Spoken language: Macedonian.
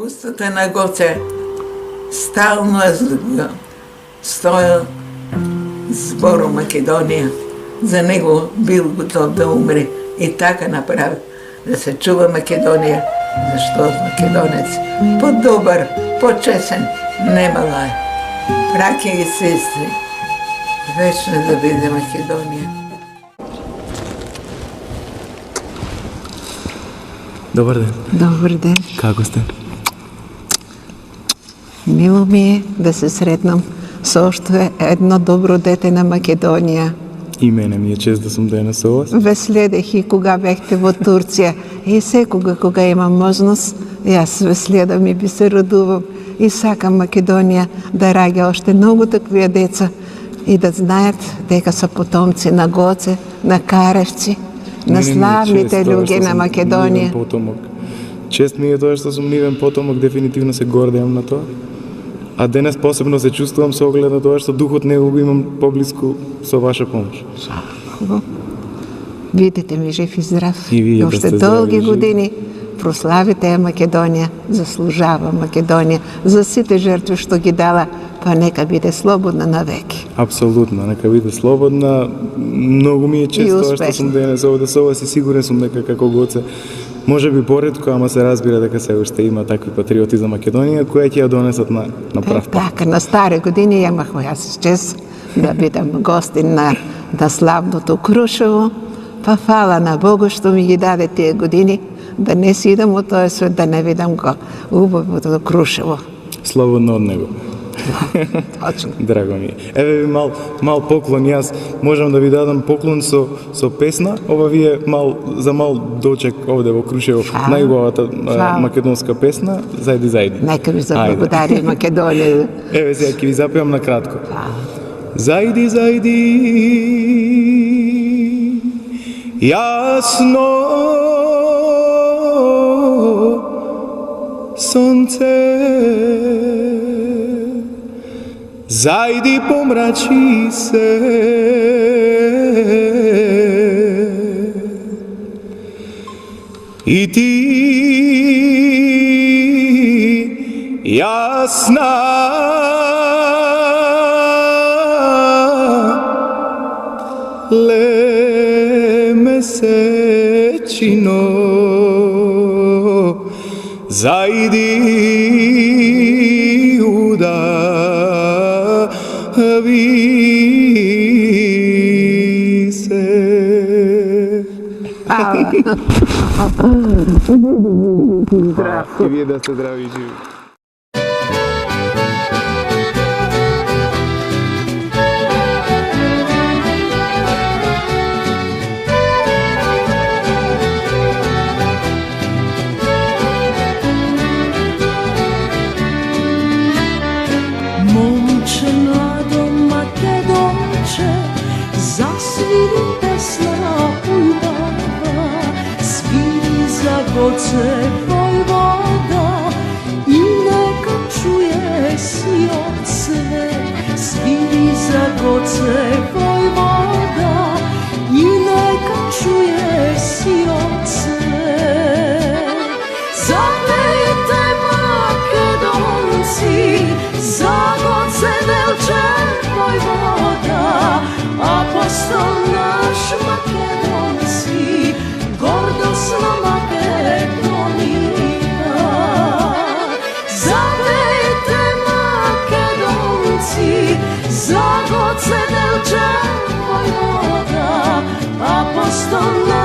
Устата на Гоце стално стоя зборо Македонија. За него бил готов да умре и така направи да се чува Македонија, зашто македонец по-добар, по-чесен немала е. Браќа и сестри, вечно да биде Македонија. Добар ден. Добар ден. Како сте? Мило ми е да се сретнам со уште едно добро дете на Македонија. И мене ми е чест да сум денес со вас. Ве следех и кога бехте во Турција и секога кога имам можност, јас ве следам и би се радувам и сакам Македонија да раѓа уште многу такви деца и да знаат дека се потомци на Гоце, на Карашци, на славните луѓе на Македонија. Чест ми е тоа што сум нивен потомок, дефинитивно се гордеам на тоа. А денес посебно се чувствувам со оглед на тоа што духот него го имам поблиску со ваша помош. Хубаво. Видите ми жив и здрав. И вие да уште сте долги здрави, години прославите ја Македонија, заслужава Македонија за сите жртви што ги дала, па нека биде слободна навеки. Апсолутно, нека биде слободна. Многу ми е чест тоа што сум денес овде со вас и сигурен сум дека како Гоце може би поретко, ама се разбира дека се уште има такви патриоти за Македонија кои ќе ја донесат на прав пат. Така, на стари години имахме јас чест да бидам гостин на славното Крушево, па фала на Богу што ми ги даде тие години да не си идам од тој свет, да не видам го убавото Крушево. Слободно од него. Точно. Драго ми е. Еве ви мал поклон, јас можам да ви дадам поклон со песна. Ова ви е за мал дочек овде во Крушево. Најубавата македонска песна Зајди зајди. Нека ви заблагодари Македонија. Еве сега ќе ви запеам на кратко. Зајди зајди јасно сонце, зајди помрачи се, и ти јасна месечино, зајди удави се. И вие да сте здрави и живи. Момче младо Македонче, засвири песна ујбава, свири за Гоце војвода и нека чуе сиот свет. Свири за Гоце војвода и нека чуе сиот свет. Запејте македонци, за Гоце Делче војвода, апостол наш македонци, гордост на Македонија. Запејте македонци, за Гоце Делче војвода, апостол наш